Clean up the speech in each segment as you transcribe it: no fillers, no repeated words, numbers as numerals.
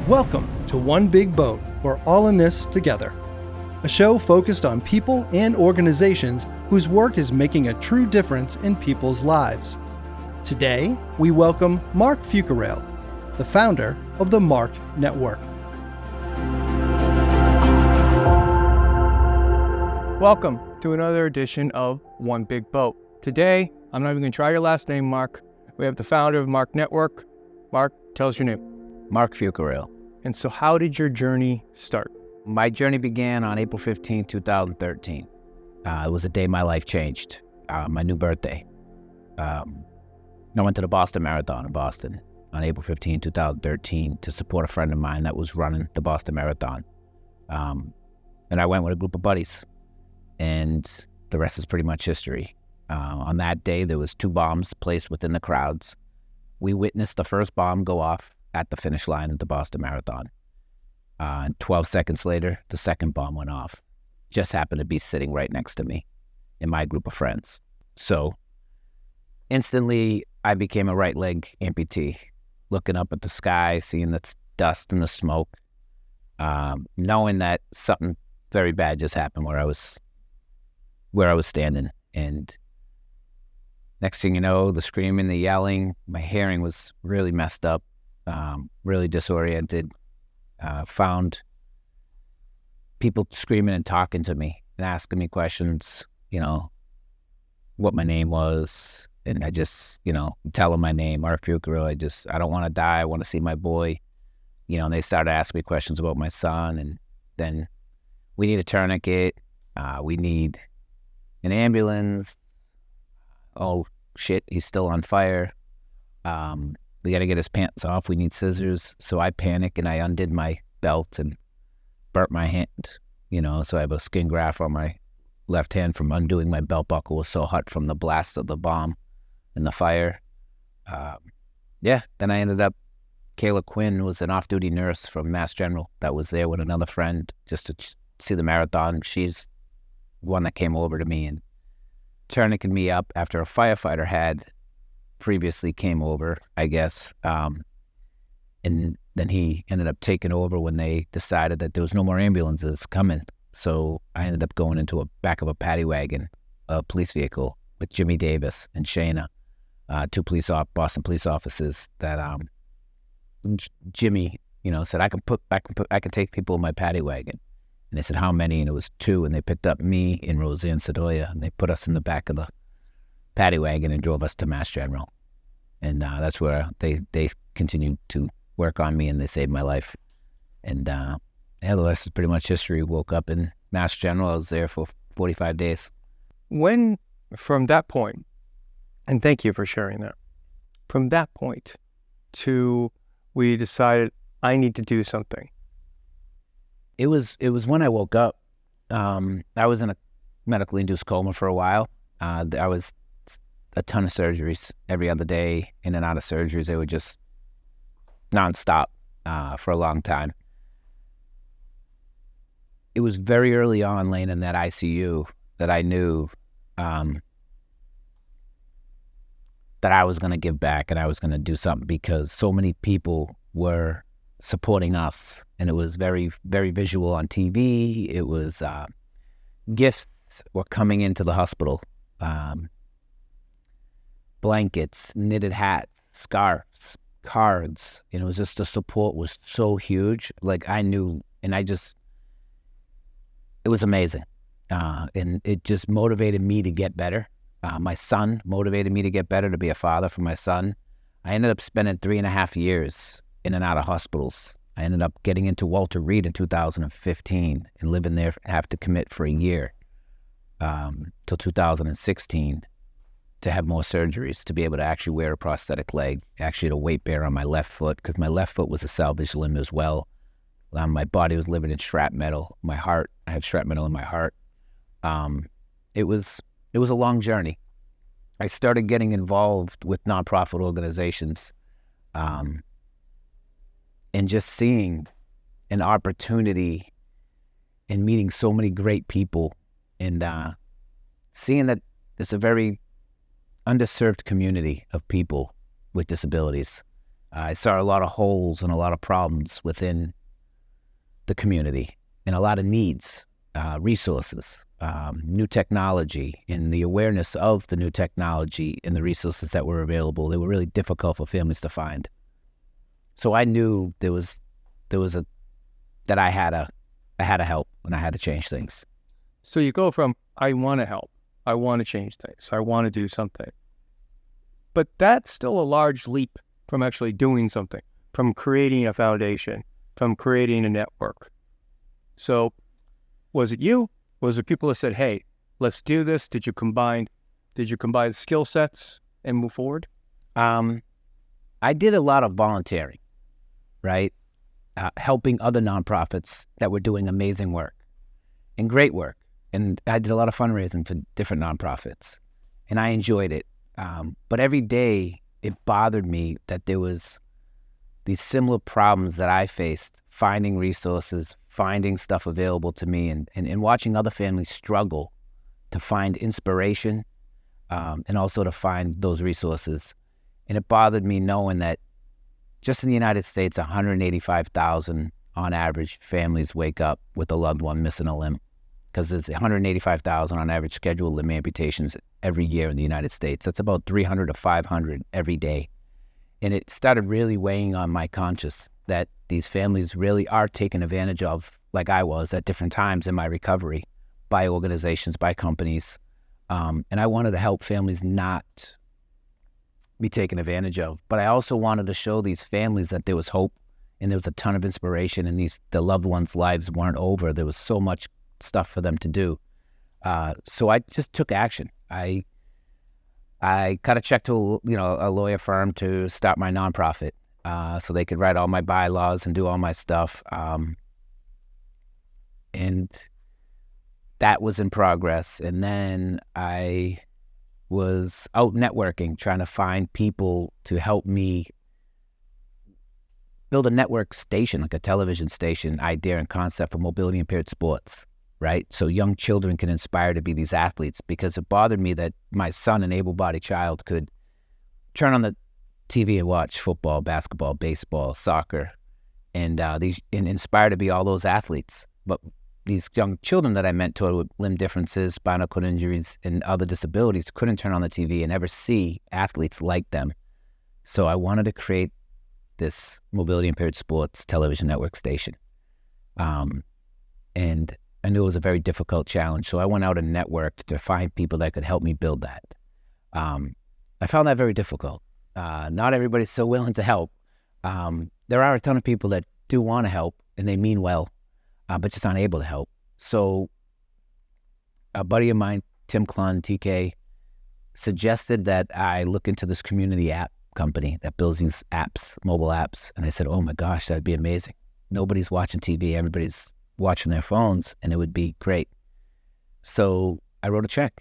Welcome to One Big Boat. We're all in this together. A show focused on people and organizations whose work is making a true difference in people's lives. Today, we welcome Mark Fucarale, the founder of the MARC Network. Welcome to another edition of One Big Boat. Today, I'm not even going to try your last name, Mark. We have the founder of MARC Network. Mark, tell us your name. Mark Fucarale. And so how did your journey start? My journey began on April 15, 2013. It was the day my life changed, my new birthday. I went to the Boston Marathon in Boston on April 15, 2013 to support a friend of mine that was running the Boston Marathon. And I went with a group of buddies, and the rest is pretty much history. On that day, there was 2 bombs placed within the crowds. We witnessed the first bomb go off at the finish line at the Boston Marathon. And 12 seconds later, the second bomb went off. Just happened to be sitting right next to me in my group of friends. So instantly, I became a right leg amputee, looking up at the sky, seeing the dust and the smoke, knowing that something very bad just happened where I was standing. And next thing you know, the screaming, the yelling, my hearing was really messed up, really disoriented. Found people screaming and talking to me and asking me questions, what my name was. And I just, tell them my name, MARC Fucarale. I don't want to die. I want to see my boy. And they started asking me questions about my son. And then we need a tourniquet. We need an ambulance. Oh, shit, he's still on fire. We got to get his pants off. We need scissors. So I panic and I undid my belt and burnt my hand, so I have a skin graft on my left hand from undoing my belt buckle. It was so hot from the blast of the bomb and the fire. Then I ended up, Kayla Quinn was an off-duty nurse from Mass General that was there with another friend just to see the marathon. She's the one that came over to me and tourniqueted me up after a firefighter had previously came over, I guess. And then he ended up taking over when they decided that there was no more ambulances coming. So I ended up going into a back of a paddy wagon, a police vehicle with Jimmy Davis and Shayna, 2 Boston police officers that Jimmy, said, I can take people in my paddy wagon. And they said, how many? And it was 2. And they picked up me and Roseanne Sedoya, and they put us in the back of the paddy wagon and drove us to Mass General. And that's where they continued to work on me, and they saved my life. And the rest is pretty much history. Woke up in Mass General. I was there for 45 days. When, from that point, and thank you for sharing that, from that point to we decided I need to do something. It was when I woke up. I was in a medically induced coma for a while. I was a ton of surgeries every other day, in and out of surgeries. They were just nonstop for a long time. It was very early on, laying in that ICU, that I knew that I was going to give back and I was going to do something, because so many people were supporting us, and it was very, very visual on TV. It was gifts were coming into the hospital. Blankets, knitted hats, scarves, cards. It was just, the support was so huge. Like, I knew, and it was amazing. And it just motivated me to get better. My son motivated me to get better, to be a father for my son. I ended up spending 3.5 years in and out of hospitals. I ended up getting into Walter Reed in 2015 and living there, have to commit for a year till 2016 to have more surgeries, to be able to actually wear a prosthetic leg, actually to weight bear on my left foot, because my left foot was a salvage limb as well. My body was living in shrapnel. My heart, I had shrapnel in my heart. It was a long journey. I started getting involved with nonprofit organizations, and just seeing an opportunity and meeting so many great people, and seeing that it's a very underserved community of people with disabilities. I saw a lot of holes and a lot of problems within the community and a lot of needs, resources, new technology, and the awareness of the new technology and the resources that were available. They were really difficult for families to find. So I knew that I had to help and I had to change things. So you go from, I want to help, I want to change things, I want to do something. But that's still a large leap from actually doing something, from creating a foundation, from creating a network. So was it you? Was it people that said, hey, let's do this? Did you combine skill sets and move forward? I did a lot of volunteering, right? Helping other nonprofits that were doing amazing work and great work. And I did a lot of fundraising for different nonprofits, and I enjoyed it. But every day it bothered me that there was these similar problems that I faced, finding resources, finding stuff available to me, and watching other families struggle to find inspiration, and also to find those resources. And it bothered me knowing that just in the United States, 185,000 on average families wake up with a loved one missing a limb, because there's 185,000 on average scheduled limb amputations every year in the United States. That's about 300 to 500 every day. And it started really weighing on my conscience that these families really are taken advantage of, like I was at different times in my recovery, by organizations, by companies. And I wanted to help families not be taken advantage of. But I also wanted to show these families that there was hope and there was a ton of inspiration, and the loved ones' lives weren't over. There was so much stuff for them to do. So I just took action. I cut a check to a lawyer firm to start my nonprofit, so they could write all my bylaws and do all my stuff. And that was in progress. And then I was out networking, trying to find people to help me build a network station, like a television station idea and concept for mobility impaired sports, right? So young children can aspire to be these athletes, because it bothered me that my son, an able-bodied child, could turn on the TV and watch football, basketball, baseball, soccer, and inspire to be all those athletes. But these young children that I mentored with limb differences, spinal cord injuries, and other disabilities couldn't turn on the TV and ever see athletes like them. So I wanted to create this mobility impaired sports television network station. And I knew it was a very difficult challenge. So I went out and networked to find people that could help me build that. I found that very difficult. Not everybody's so willing to help. There are a ton of people that do want to help and they mean well, but just aren't able to help. So a buddy of mine, Tim Klun, TK, suggested that I look into this community app company that builds these apps, mobile apps. And I said, oh my gosh, that'd be amazing. Nobody's watching TV, everybody's watching their phones, and it would be great. So I wrote a check.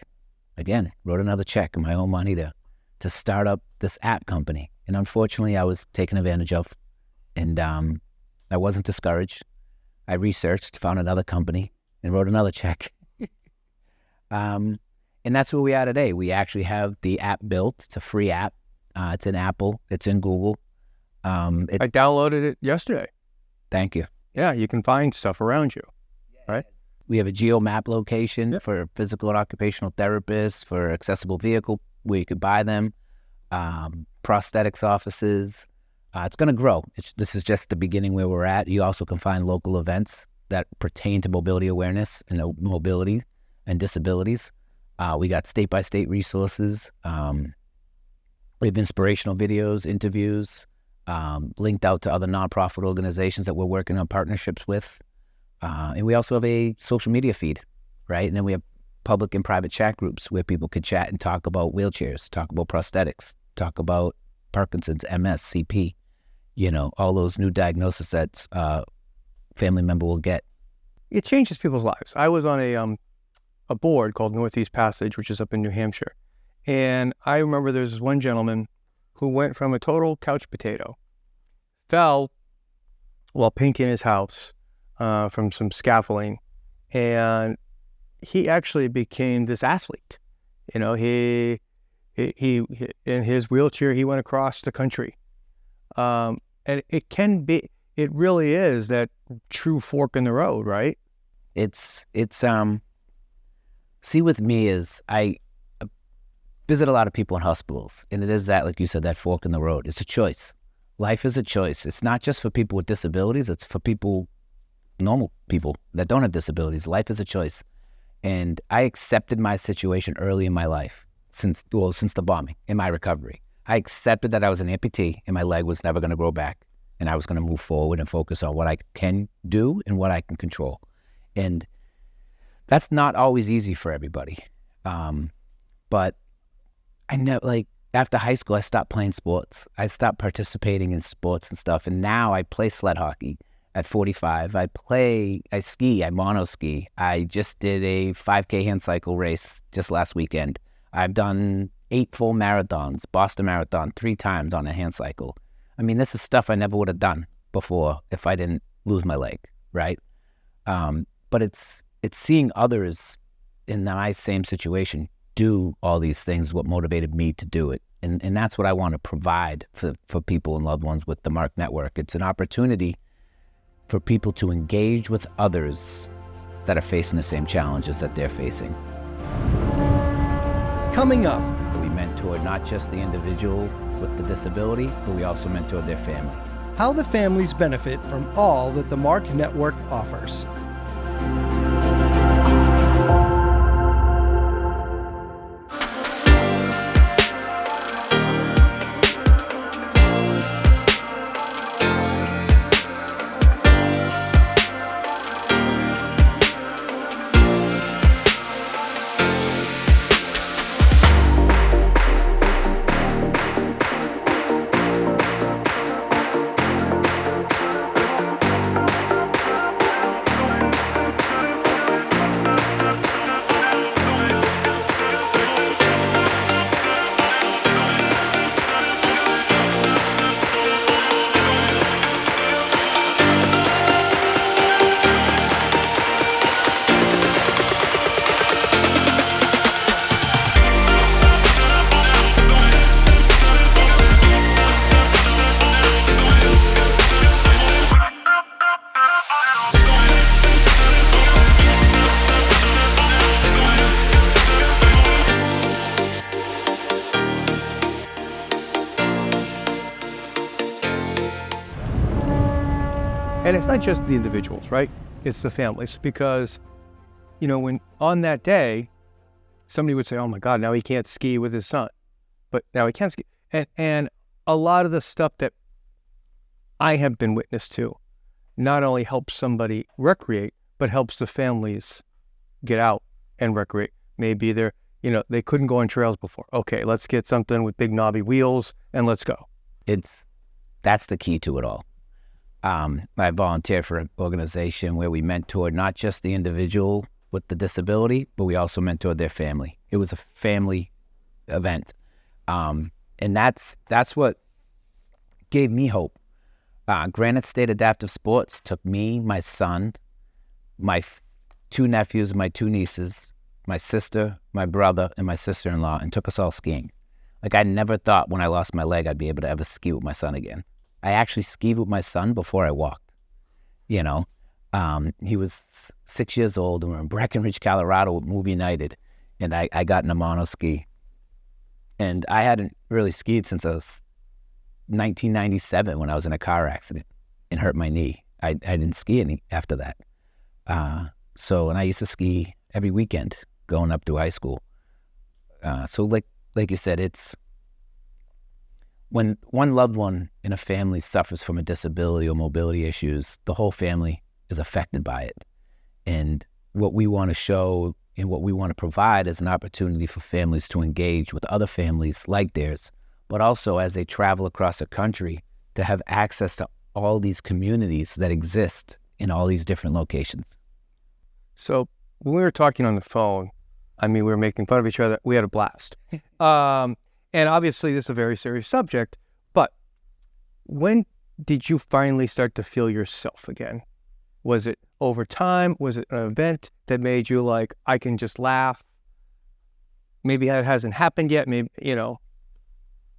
Again, wrote another check in my own money to start up this app company. And unfortunately, I was taken advantage of. And I wasn't discouraged. I researched, found another company, and wrote another check. And that's where we are today. We actually have the app built. It's a free app. It's in Apple. It's in Google. I downloaded it yesterday. Thank you. Yeah, you can find stuff around you, right? We have a geo-map location for physical and occupational therapists, for accessible vehicle where you could buy them, prosthetics offices. It's going to grow. This is just the beginning where we're at. You also can find local events that pertain to mobility awareness and mobility and disabilities. We got state-by-state resources. We have inspirational videos, interviews, linked out to other nonprofit organizations that we're working on partnerships with. And we also have a social media feed, right? And then we have public and private chat groups where people could chat and talk about wheelchairs, talk about prosthetics, talk about Parkinson's, M.A.R.C, CP, all those new diagnoses that family member will get. It changes people's lives. I was on a board called Northeast Passage, which is up in New Hampshire. And I remember there's this one gentleman who went from a total couch potato, fell while painting his house from some scaffolding, and he actually became this athlete. He in his wheelchair, he went across the country. And it really is that true fork in the road, right? See, with me is I visit a lot of people in hospitals, and it is that, like you said, that fork in the road. It's a choice. Life is a choice. It's not just for people with disabilities. It's for normal people that don't have disabilities. Life is a choice. And I accepted my situation early in my life, since the bombing, in my recovery. I accepted that I was an amputee and my leg was never going to grow back. And I was going to move forward and focus on what I can do and what I can control. And that's not always easy for everybody. But I know, like, after high school, I stopped playing sports. I stopped participating in sports and stuff. And now I play sled hockey at 45. I ski, I mono ski. I just did a 5K hand cycle race just last weekend. I've done 8 full marathons, Boston Marathon 3 times on a hand cycle. I mean, this is stuff I never would have done before if I didn't lose my leg, right? But it's seeing others in my same situation do all these things what motivated me to do it. And that's what I want to provide for people and loved ones with the MARC Network. It's an opportunity for people to engage with others that are facing the same challenges that they're facing. Coming up, we mentor not just the individual with the disability, but we also mentor their family. how the families benefit from all that the MARC Network offers. And it's not just the individuals, right? It's the families, because, you know, when on that day, somebody would say, oh my God, now he can't ski with his son, but now he can ski. And a lot of the stuff that I have been witness to not only helps somebody recreate, but helps the families get out and recreate. Maybe they're, you know, they couldn't go on trails before. Okay, let's get something with big knobby wheels and let's go. That's the key to it all. I volunteer for an organization where we mentor not just the individual with the disability, but we also mentor their family. It was a family event. And that's what gave me hope. Granite State Adaptive Sports took me, my son, my 2 nephews and my 2 nieces, my sister, my brother, and my sister-in-law, and took us all skiing. Like, I never thought when I lost my leg I'd be able to ever ski with my son again. I actually skied with my son before I walked, you know. He was 6 years old, and we were in Breckenridge, Colorado with Move United, and I got in a mono ski. And I hadn't really skied since I was 1997 when I was in a car accident and hurt my knee. I didn't ski any after that. And I used to ski every weekend going up through high school. So like you said, it's when one loved one in a family suffers from a disability or mobility issues, the whole family is affected by it. And what we want to show and what we want to provide is an opportunity for families to engage with other families like theirs, but also as they travel across the country to have access to all these communities that exist in all these different locations. So when we were talking on the phone, I mean, we were making fun of each other. We had a blast. And obviously this is a very serious subject, but when did you finally start to feel yourself again? Was it over time? Was it an event that made you like, I can just laugh? Maybe that hasn't happened yet. Maybe, you know.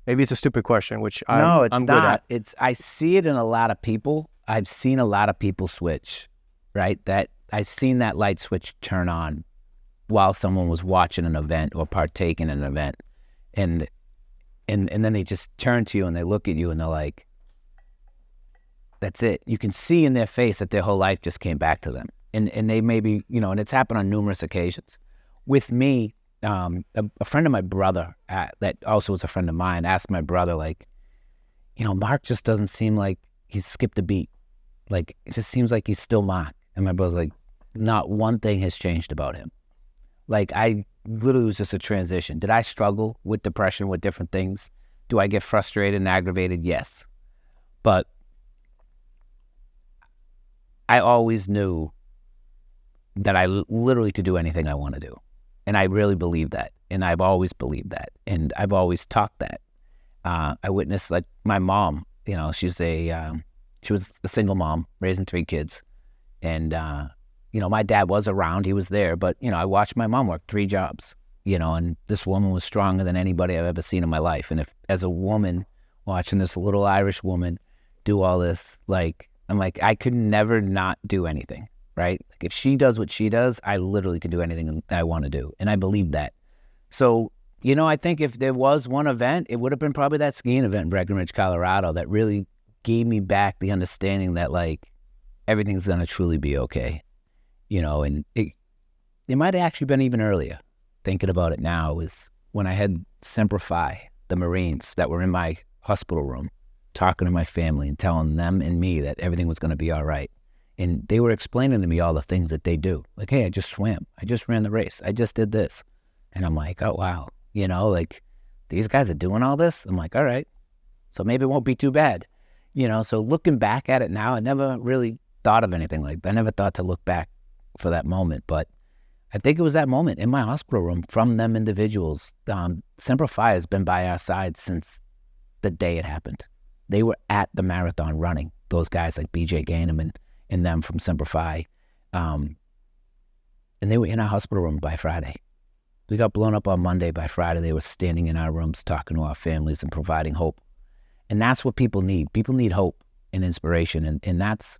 Maybe it's a stupid question, which No, it's I'm not. good at. I see it in a lot of people. I've seen a lot of people switch, right? That I've seen that light switch turn on while someone was watching an event or partaking in an event. And then they just turn to you and they look at you and they're like, that's it. You can see in their face that their whole life just came back to them. And they maybe, and it's happened on numerous occasions. With me, a friend of my brother, that also was a friend of mine, asked my brother, like, Mark just doesn't seem like he's skipped a beat. Like, it just seems like he's still Mark. And my brother's like, not one thing has changed about him. Like, I literally was just a transition. Did I struggle with depression, with different things? Do I get frustrated and aggravated? Yes. But I always knew that I literally could do anything I want to do. And I really believe that. And I've always believed that. And I've always talked that. I witnessed, like, my mom, she was a single mom raising 3 kids. And, my dad was around, he was there, but, I watched my mom work 3 jobs, and this woman was stronger than anybody I've ever seen in my life. And if, as a woman, watching this little Irish woman do all this, like, I'm like, I could never not do anything, right? Like, if she does what she does, I literally could do anything that I want to do. And I believe that. So, I think if there was one event, it would have been probably that skiing event in Breckenridge, Colorado, that really gave me back the understanding that, like, everything's going to truly be okay. And it might have actually been even earlier. Thinking about it now is when I had Semper Fi, the Marines that were in my hospital room, talking to my family and telling them and me that everything was going to be all right. And they were explaining to me all the things that they do. Like, hey, I just swam. I just ran the race. I just did this. And I'm like, oh, wow. Like, these guys are doing all this? I'm like, all right. So maybe it won't be too bad. So looking back at it now, I never really thought of anything like that. I never thought to look back for that moment. But I think it was that moment in my hospital room from them individuals. Semper Fi has been by our side since the day it happened. They were at the marathon running, those guys like BJ Gaineman and them from Semper Fi. And they were in our hospital room by Friday. We got blown up on Monday. By Friday, they were standing in our rooms talking to our families and providing hope. And that's what people need. People need hope and inspiration. And that's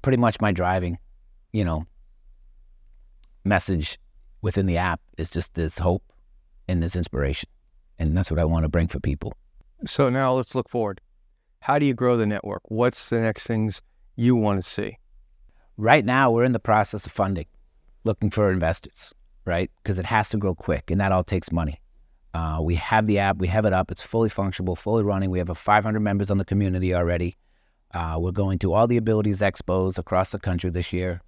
pretty much my driving, message within the app is just this hope and this inspiration. And that's what I want to bring for people. So now let's look forward. How do you grow the network? What's the next things you want to see? Right now, we're in the process of funding, looking for investors, right? Because it has to grow quick, and that all takes money. We have the app. We have it up. It's fully functional, fully running. We have 500 members on the community already. We're going to all the Abilities Expos across the country this year.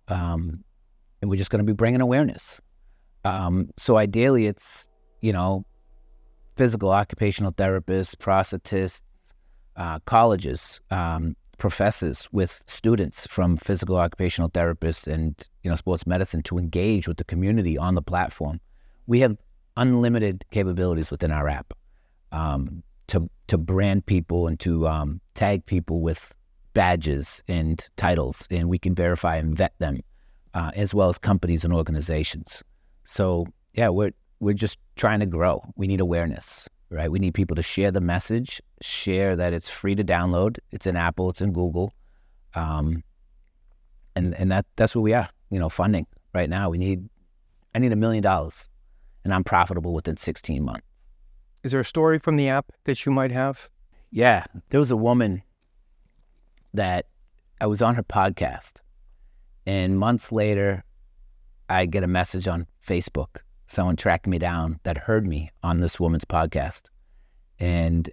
And we're just going to be bringing awareness. So ideally, it's, physical occupational therapists, prosthetists, colleges, professors with students from physical occupational therapists and, sports medicine to engage with the community on the platform. We have unlimited capabilities within our app to brand people and to tag people with badges and titles, and we can verify and vet them, as well as companies and organizations. So yeah, we're just trying to grow. We need awareness, right? We need people to share the message, share that it's free to download. It's in Apple, it's in Google. And that's where we are, funding right now. I need $1 million, and I'm profitable within 16 months. Is there a story from the app that you might have? Yeah, there was a woman that I was on her podcast, and months later, I get a message on Facebook. Someone tracked me down that heard me on this woman's podcast. And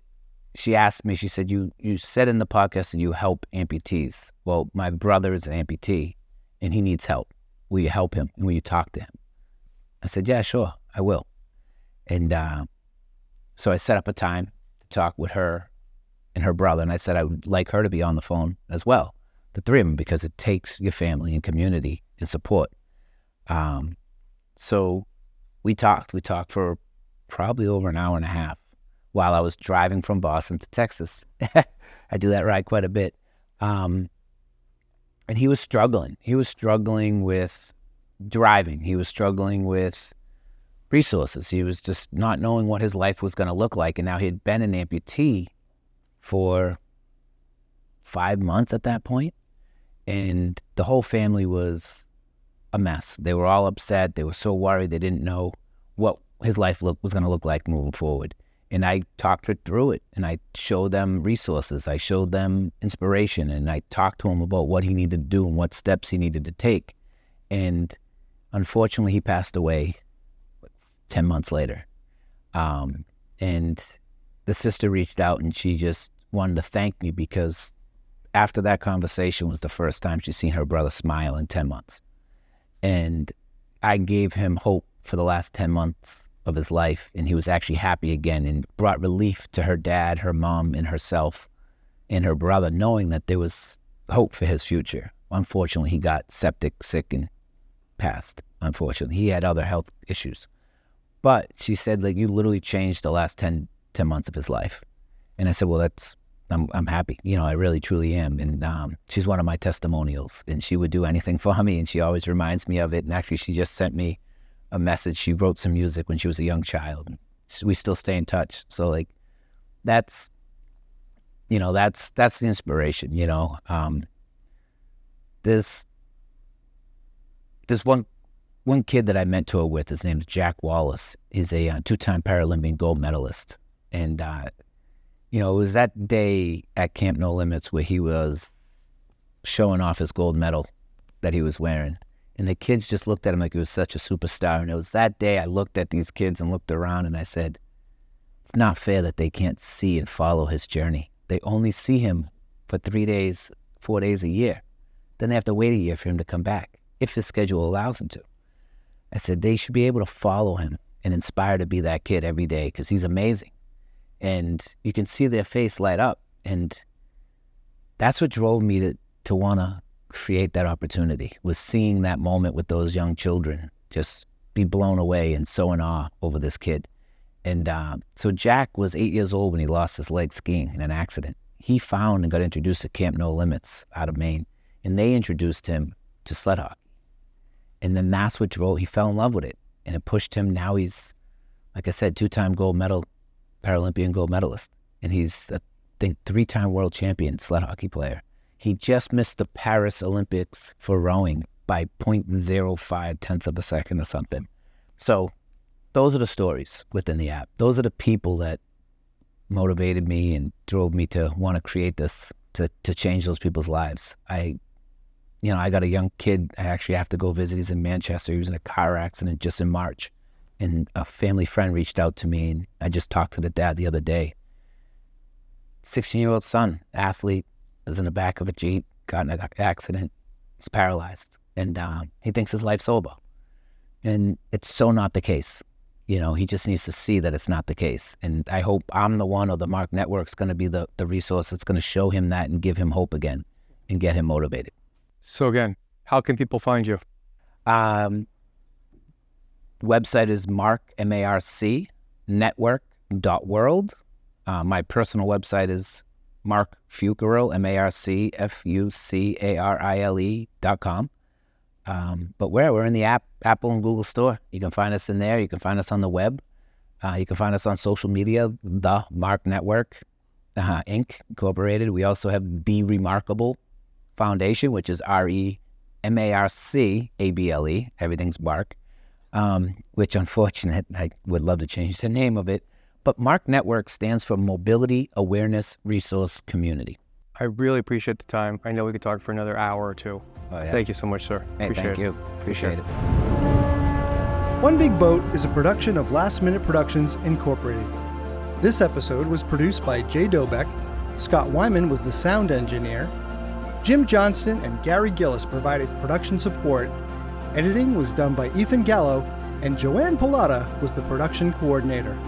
she asked me, she said, you said in the podcast that you help amputees. Well, my brother is an amputee and he needs help. Will you help him? And will you talk to him? I said, yeah, sure, I will. And so I set up a time to talk with her and her brother. And I said I would like her to be on the phone as well, the 3 of them, because it takes your family and community and support. So we talked for probably over an hour and a half while I was driving from Boston to Texas. I do that ride quite a bit. And he was struggling. He was struggling with driving. He was struggling with resources. He was just not knowing what his life was going to look like. And now he had been an amputee for 5 months at that point, and the whole family was a mess. They were all upset. They were so worried. They didn't know what his life was going to look like moving forward. And I talked her through it, and I showed them resources. I showed them inspiration, and I talked to him about what he needed to do and what steps he needed to take. And unfortunately, he passed away 10 months later. And the sister reached out, and she just wanted to thank me, because after that conversation was the first time she'd seen her brother smile in 10 months. And I gave him hope for the last 10 months of his life, and he was actually happy again, and brought relief to her dad, her mom, and herself, and her brother, knowing that there was hope for his future. Unfortunately, he got septic sick and passed. Unfortunately, he had other health issues. But she said, like, you literally changed the last 10 months of his life. And I said, well, I'm happy. You know, I really, truly am. And she's one of my testimonials, and she would do anything for me, and she always reminds me of it. And actually, she just sent me a message. She wrote some music when she was a young child. We still stay in touch. So, like, that's the inspiration, you know. There's one kid that I mentor with. His name's Jack Wallace. He's a 2-time Paralympian gold medalist. And, you know, it was that day at Camp No Limits where he was showing off his gold medal that he was wearing. And the kids just looked at him like he was such a superstar. And it was that day I looked at these kids and looked around, and I said, it's not fair that they can't see and follow his journey. They only see him for 3 days, 4 days a year. Then they have to wait a year for him to come back, if his schedule allows him to. I said, they should be able to follow him and inspire to be that kid every day, because he's amazing. And you can see their face light up. And that's what drove me to want to create that opportunity, was seeing that moment with those young children just be blown away and so in awe over this kid. And so Jack was 8 years old when he lost his leg skiing in an accident. He found and got introduced to Camp No Limits out of Maine, and they introduced him to sled hockey. And then that's what he fell in love with it, and it pushed him. Now he's, like I said, 2-time Paralympian gold medalist, and he's, I think, 3-time world champion sled hockey player. He just missed the Paris Olympics for rowing by 0.05 tenths of a second or something. So those are the stories within the app. Those are the people that motivated me and drove me to want to create this, to change those people's lives. I got a young kid I actually have to go visit. He's in Manchester. He was in a car accident just in March. And a family friend reached out to me, and I just talked to the dad the other day. 16-year-old son, athlete, was in the back of a Jeep, got in an accident. He's paralyzed, and he thinks his life's over. And it's so not the case. You know, he just needs to see that it's not the case. And I hope I'm the one, or the MARC Network's going to be the resource that's going to show him that and give him hope again and get him motivated. So again, how can people find you? Website is MARC, M-A.R.C, network.world. My personal website is Marc Fucarille, M-A-R-C, Fucarile.com. But we're in the Apple and Google store. You can find us in there. You can find us on the web. You can find us on social media, the MARC Network, Inc., Incorporated. We also have Be Remarkable Foundation, which is REMARCABLE. Everything's MARC. Which, unfortunate, I would love to change the name of it. But MARC Network stands for Mobility Awareness Resource Community. I really appreciate the time. I know we could talk for another hour or two. Oh, yeah. Thank you so much, sir. Hey, thank you. Appreciate it. One Big Boat is a production of Last Minute Productions, Incorporated. This episode was produced by Jay Dobeck. Scott Wyman was the sound engineer. Jim Johnston and Gary Gillis provided production support. Editing was done by Ethan Gallo, and Joanne Pilata was the production coordinator.